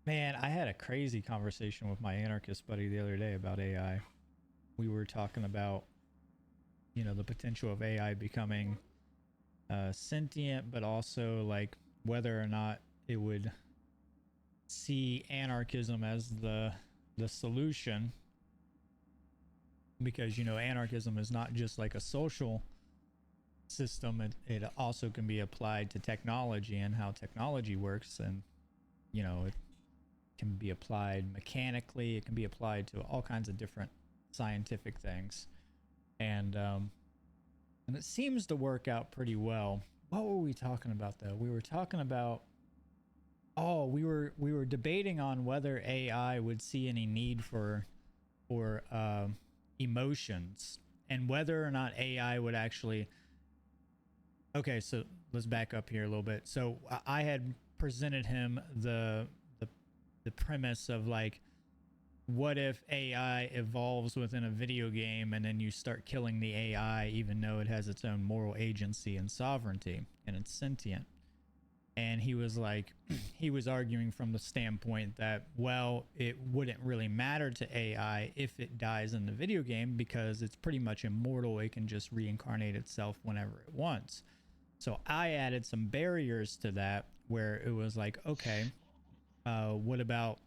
Man, I had a crazy conversation with my anarchist buddy the other day about AI. We were talking about, the potential of AI becoming sentient, but also like whether or not it would see anarchism as the solution, because anarchism is not just like a social system. It also can be applied to technology and how technology works, and it can be applied mechanically. It can be applied to all kinds of different scientific things, and it seems to work out pretty well. What were we talking about though? We were talking about, we were debating on whether AI would see any need for emotions, and whether or not AI would actually. Okay, so let's back up here a little bit. So I had presented him the premise of like, what if AI evolves within a video game and then you start killing the AI even though it has its own moral agency and sovereignty and it's sentient? And he was like, he was arguing from the standpoint that, well, it wouldn't really matter to AI if it dies in the video game because it's pretty much immortal. It can just reincarnate itself whenever it wants. So I added some barriers to that where it was like, okay, what about,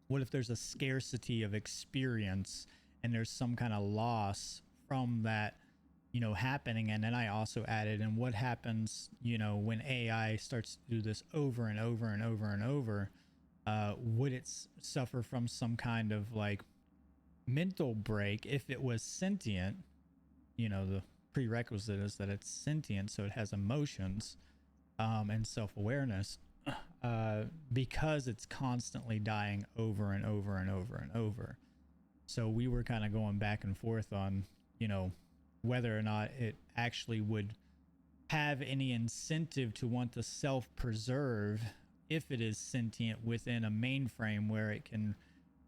what if there's a scarcity of experience and there's some kind of loss from that, happening? And then I also added, and what happens, when AI starts to do this over and over and over and over? Would it suffer from some kind of like mental break if it was sentient? The prerequisite is that it's sentient, so it has emotions, and self-awareness, because it's constantly dying over and over and over and over. So we were kind of going back and forth on, whether or not it actually would have any incentive to want to self-preserve if it is sentient within a mainframe where it can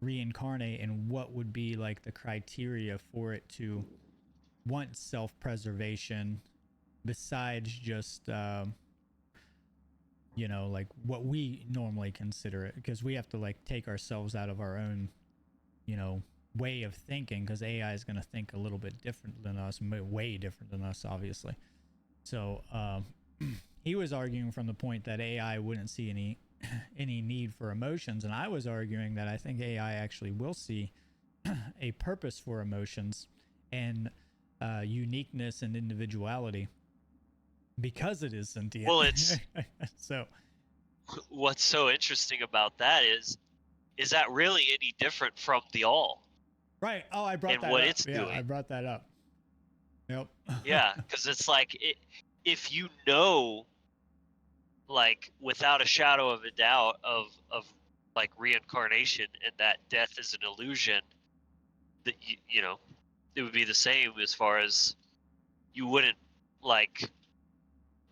reincarnate, and what would be like the criteria for it to want self-preservation besides just like what we normally consider it, because we have to like take ourselves out of our own, you know, way of thinking, because AI is going to think a little bit different than us, way different than us, obviously. So he was arguing from the point that AI wouldn't see any any need for emotions, and I was arguing that I think AI actually will see a purpose for emotions and uniqueness and individuality because it is sentient. Well, it's So what's so interesting about that is that really any different from the all right. Oh, I brought and that what up. it's Yeah, I doing? brought that up. Yep. Yeah, because it's like if you know, like without a shadow of a doubt of like reincarnation and that death is an illusion, that you know it would be the same as far as you wouldn't like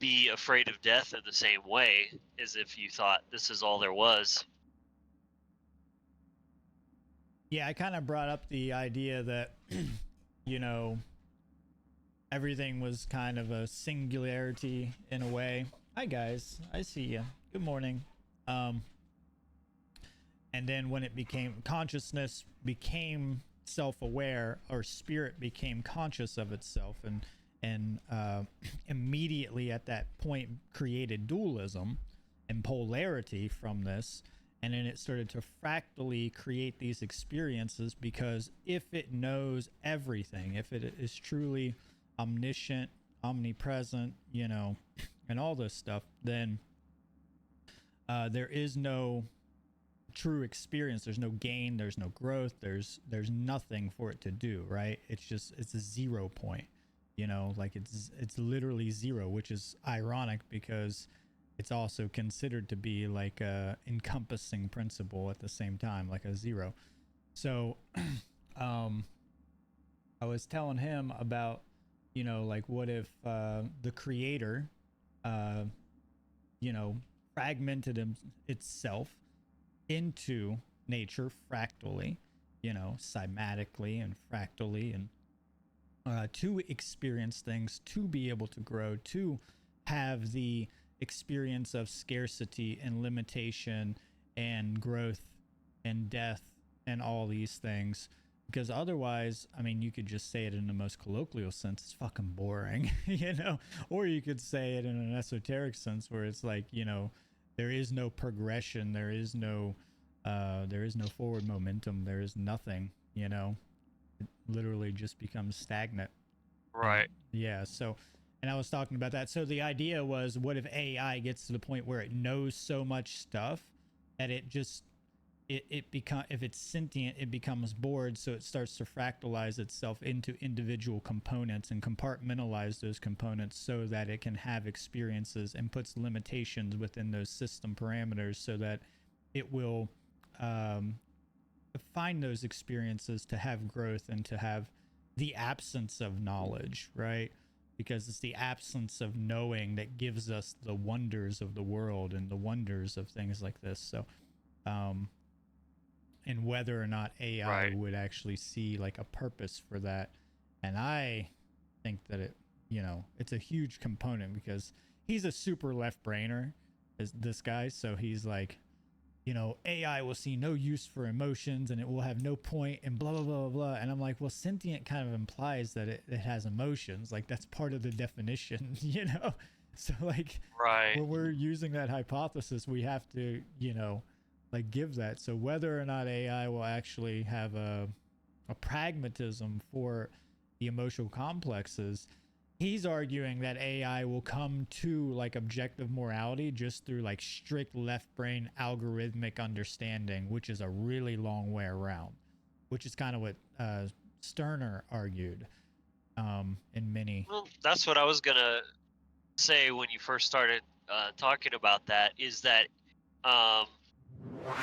be afraid of death in the same way as if you thought this is all there was. Yeah, I kind of brought up the idea that you know everything was kind of a singularity in a way. Hi guys, I see you. Good morning. Um, and then when it became consciousness became self-aware, or spirit became conscious of itself, and immediately at that point created dualism and polarity from this, and then it started to fractally create these experiences, because if it knows everything, if it is truly omniscient, omnipresent, and all this stuff, then there is no true experience. There's no gain, there's no growth, there's nothing for it to do, right? It's a 0 point, like it's literally zero, which is ironic because it's also considered to be like a encompassing principle at the same time, like a zero. So um I was telling him about, like what if the creator uh you know fragmented itself into nature fractally, cymatically and fractally, and to experience things, to be able to grow, to have the experience of scarcity and limitation and growth and death and all these things. Because otherwise, I mean, you could just say it in the most colloquial sense. It's fucking boring, you know? Or you could say it in an esoteric sense where it's like, you know, there is no progression. There is no forward momentum. There is nothing, you know? It literally just becomes stagnant. Right. And yeah. So, and I was talking about that. So the idea was, what if AI gets to the point where it knows so much stuff that it just if it's sentient, it becomes bored, so it starts to fractalize itself into individual components and compartmentalize those components so that it can have experiences, and puts limitations within those system parameters so that it will find those experiences to have growth and to have the absence of knowledge, right? Because it's the absence of knowing that gives us the wonders of the world and the wonders of things like this. So and whether or not AI would actually see like a purpose for that. And I think that it, you know, it's a huge component because he's a super left brainer, is this guy. So he's like, you know, AI will see no use for emotions and it will have no point and blah, blah, blah, blah, blah. And I'm like, well, sentient kind of implies that it has emotions. Like that's part of the definition, you know? So like when we're using that hypothesis, we have to, you know, like give that. So whether or not AI will actually have a pragmatism for the emotional complexes, he's arguing that AI will come to like objective morality just through like strict left brain algorithmic understanding, which is a really long way around, which is kind of what Stirner argued in many. Well, that's what I was gonna say when you first started talking about that, is that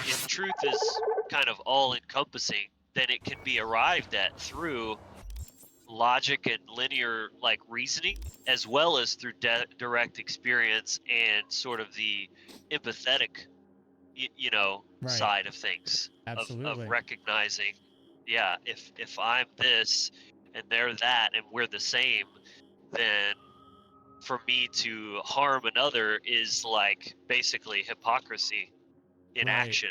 if truth is kind of all encompassing, then it can be arrived at through logic and linear like reasoning, as well as through direct experience and sort of the empathetic you know, side of things. Absolutely. Of recognizing, yeah, if I'm this and they're that and we're the same, then for me to harm another is like basically hypocrisy in action.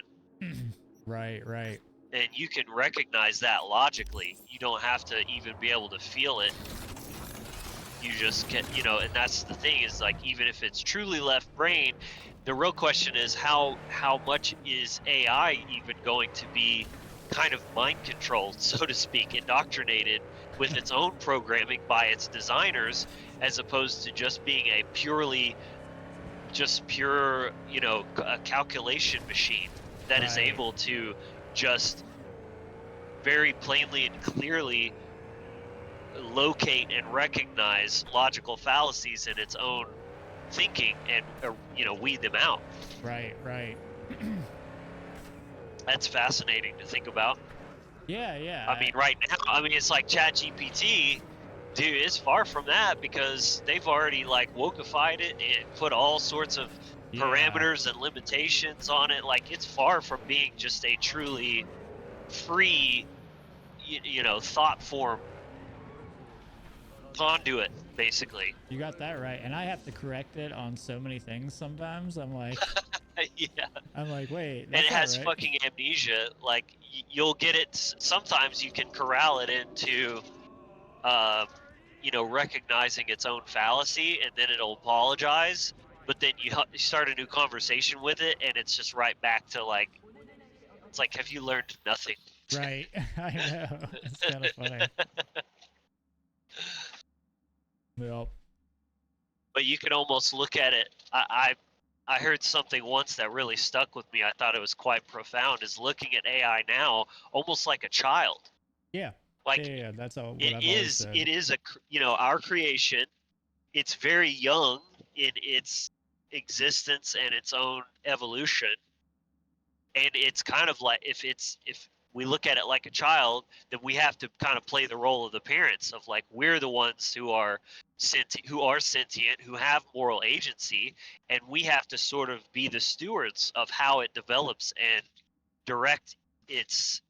Right. And you can recognize that logically. You don't have to even be able to feel it. You just can, you know, and that's the thing, is like, even if it's truly left brain, the real question is how much is AI even going to be kind of mind controlled, so to speak, indoctrinated with its own programming by its designers, as opposed to just being a pure, you know, a calculation machine that is able to just very plainly and clearly locate and recognize logical fallacies in its own thinking and you know, weed them out. Right. That's fascinating to think about. Yeah. I mean, right now, I mean, it's like ChatGPT, dude. It's far from that, because they've already like wokeified it and put all sorts of parameters and limitations on it. Like, it's far from being just a truly free, you know, thought form conduit, basically. You got that right. And I have to correct it on so many things sometimes. I'm like, yeah. I'm like, wait. And it has fucking amnesia. Like, you'll get it. Sometimes you can corral it into, you know, recognizing its own fallacy, and then it'll apologize. But then you start a new conversation with it, and it's just right back to like, it's like, have you learned nothing? Right. I know. It's kind of funny. Well, but you can almost look at it. I heard something once that really stuck with me. I thought it was quite profound. Is looking at AI now almost like a child. Yeah. Like, yeah. That's all. What it I've is. always said. It is you know, our creation. It's very young in its existence and its own evolution, and it's kind of like, if we look at it like a child, then we have to kind of play the role of the parents, of like, we're the ones who are sentient, who have moral agency, and we have to sort of be the stewards of how it develops and direct its,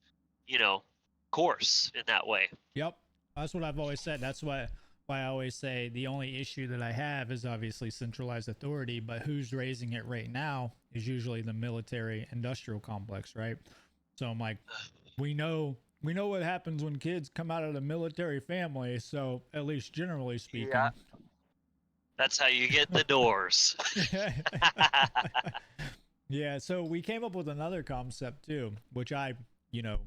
you know, course in that way. Yep. That's what I've always said. That's why I always say the only issue that I have is obviously centralized authority, but who's raising it right now is usually the military industrial complex, right? So I'm like, we know what happens when kids come out of the military family, so at least generally Yeah, speaking. that's how you get the doors. Yeah, so we came up with another concept too, which I, you know,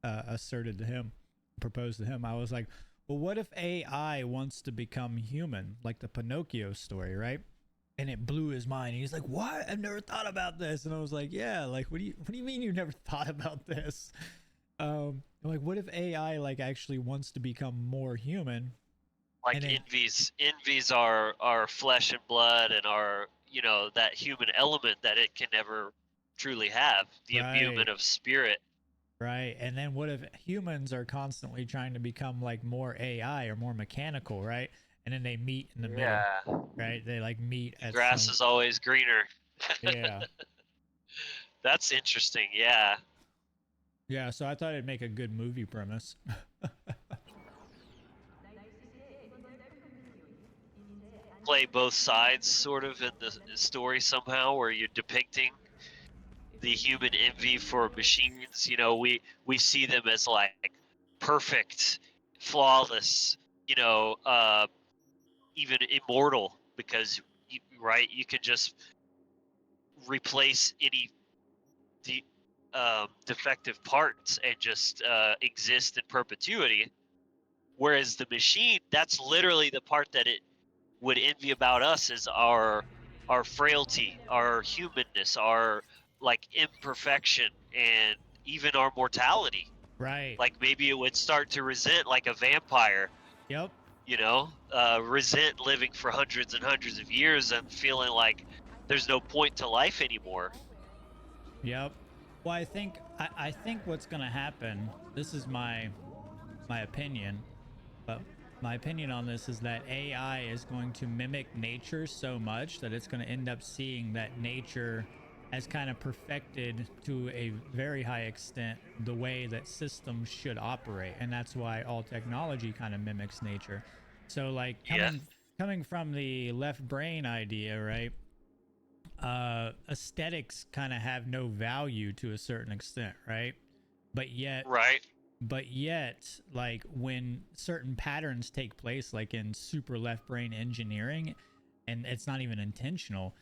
asserted to him, proposed to him. I was like, well, what if AI wants to become human, like the Pinocchio story, right? And it blew his mind. He's like, "What? I've never thought about this." And I was like, "Yeah, like, what do you mean you never thought about this?" I'm like, what if AI like actually wants to become more human, and Like then envies our flesh and blood and our, that human element that it can never truly have, the right, imbuement of spirit. right, and then what if humans are constantly trying to become like more AI or more mechanical, right? And then they meet in the middle, Yeah, right? They like meet the at grass some, is always greener. yeah, That's interesting. Yeah, yeah. So I thought it'd make a good movie premise. play both sides sort of in the story somehow, where you're depicting the human envy for machines. We see them as like perfect, flawless, you know, uh, even immortal, because right, you can just replace any de- defective parts and just exist in perpetuity. Whereas the machine, that's literally the part that it would envy about us, is our frailty, our humanness, our like imperfection, and even our mortality. Right. Like maybe it would start to resent, like a vampire, Yep. resent living for hundreds and hundreds of years and feeling like there's no point to life anymore. Yep. Well, I think what's gonna happen. This is my opinion, but my opinion on this is that AI is going to mimic nature so much that it's going to end up seeing that nature has kind of perfected to a very high extent the way that systems should operate, and that's why all technology kind of mimics nature. So like Yeah, coming from the left brain idea, right? Aesthetics kind of have no value to a certain extent, right? But yet right. but yet, like when certain patterns take place, like in super left brain engineering, and it's not even intentional,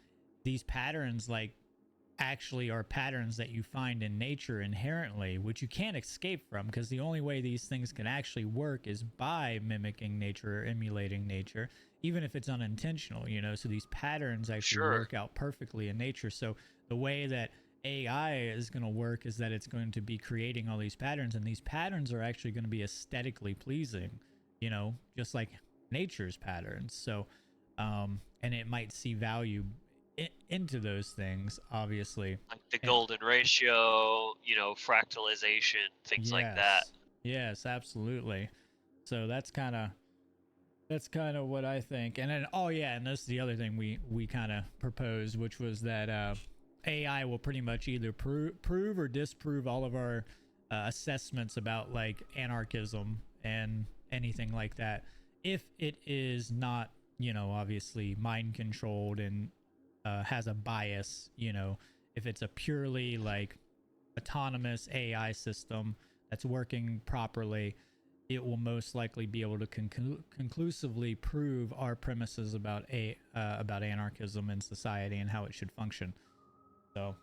these patterns like actually are patterns that you find in nature inherently, which you can't escape from, because the only way these things can actually work is by mimicking nature or emulating nature, even if it's unintentional, so these patterns actually Sure. work out perfectly in nature. So the way that AI is going to work is that it's going to be creating all these patterns, and these patterns are actually going to be aesthetically pleasing, just like nature's patterns. So and it might see value into those things, obviously. Like the And golden ratio, fractalization, things like that. yes, yes, absolutely. So that's kind of what I think. And then, oh yeah, and this is the other thing we kind of proposed, which was that AI will pretty much either prove or disprove all of our assessments about like anarchism and anything like that, if it is not, obviously mind controlled and has a bias. If it's a purely like autonomous AI system that's working properly, it will most likely be able to conclusively prove our premises about about anarchism in society and how it should function. So